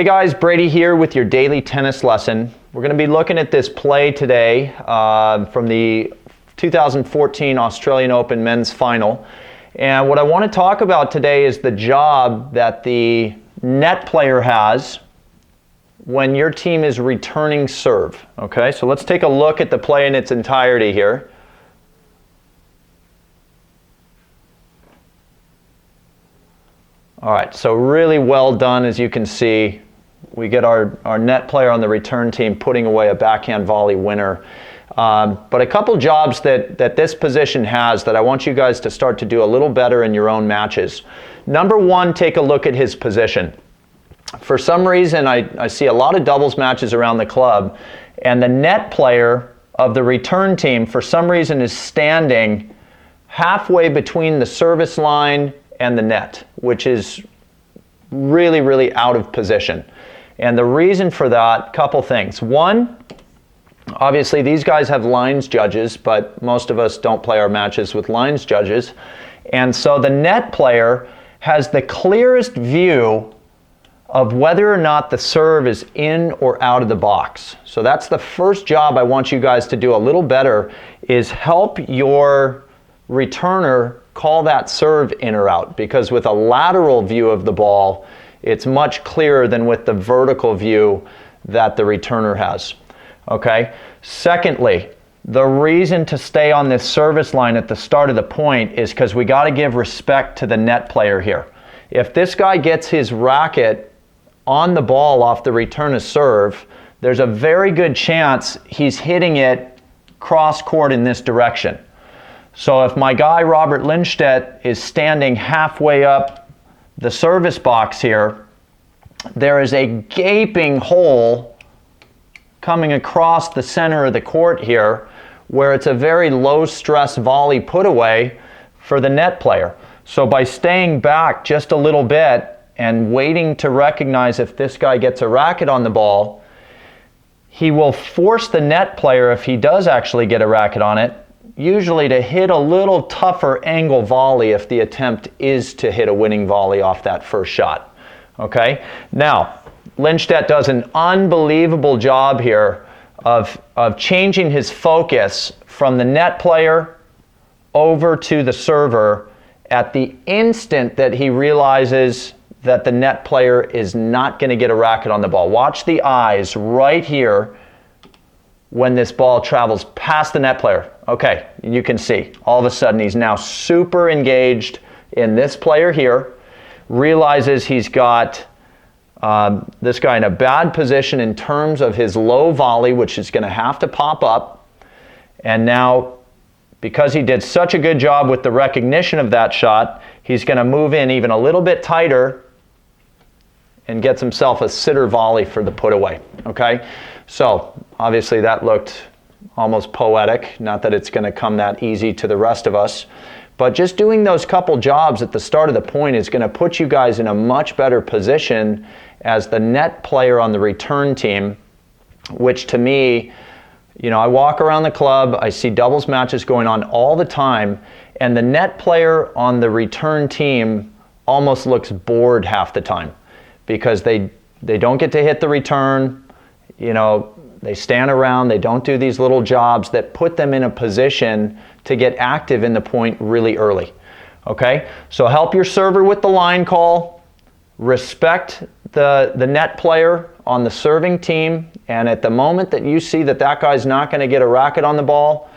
Hey guys, Brady here with your daily tennis lesson. We're going to be looking at this play today from the 2014 Australian Open men's final. And what I want to talk about today is the job that the net player has when your team is returning serve. Okay, so let's take a look at the play in its entirety here. All right, so really well done. As you can see, we get our net player on the return team putting away a backhand volley winner. But a couple jobs that this position has that I want you guys to start to do a little better in your own matches. Number one, take a look at his position. For some reason, I see a lot of doubles matches around the club, and the net player of the return team, for some reason, is standing halfway between the service line and the net, which is really, really out of position. And the reason for that, couple things. One, obviously these guys have lines judges, but most of us don't play our matches with lines judges. And so the net player has the clearest view of whether or not the serve is in or out of the box. So that's the first job I want you guys to do a little better, is help your returner call that serve in or out, because with a lateral view of the ball, it's much clearer than with the vertical view that the returner has. Okay? Secondly, the reason to stay on this service line at the start of the point is because we got to give respect to the net player here. If this guy gets his racket on the ball off the return of serve, there's a very good chance he's hitting it cross court in this direction. So if my guy Robert Lindstedt is standing halfway up the service box here, there is a gaping hole coming across the center of the court here where it's a very low stress volley put away for the net player. So by staying back just a little bit and waiting to recognize if this guy gets a racket on the ball, he will force the net player, if he does actually get a racket on it, usually to hit a little tougher angle volley if the attempt is to hit a winning volley off that first shot. Okay? Now, Lindstedt does an unbelievable job here of changing his focus from the net player over to the server at the instant that he realizes that the net player is not going to get a racket on the ball. Watch the eyes right here when this ball travels past the net player. Okay, you can see all of a sudden he's now super engaged in this player here, realizes he's got this guy in a bad position in terms of his low volley, which is going to have to pop up. And now, because he did such a good job with the recognition of that shot, he's going to move in even a little bit tighter and gets himself a sitter volley for the put away. Okay, so obviously that looked almost poetic. Not that it's going to come that easy to the rest of us, but just doing those couple jobs at the start of the point is going to put you guys in a much better position as the net player on the return team, which to me, you know, I walk around the club, I see doubles matches going on all the time, and the net player on the return team almost looks bored half the time because they don't get to hit the return. You know, they stand around, they don't do these little jobs that put them in a position to get active in the point really early. Okay, so help your server with the line call, respect the net player on the serving team, and at the moment that you see that that guy's not going to get a racket on the ball,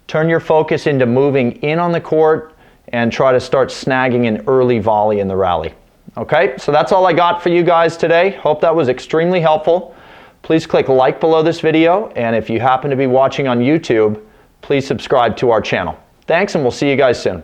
turn your focus into moving in on the court and try to start snagging an early volley in the rally. Okay, so that's all I got for you guys today. Hope that was extremely helpful. Please click like below this video, and if you happen to be watching on YouTube, please subscribe to our channel. Thanks, and we'll see you guys soon.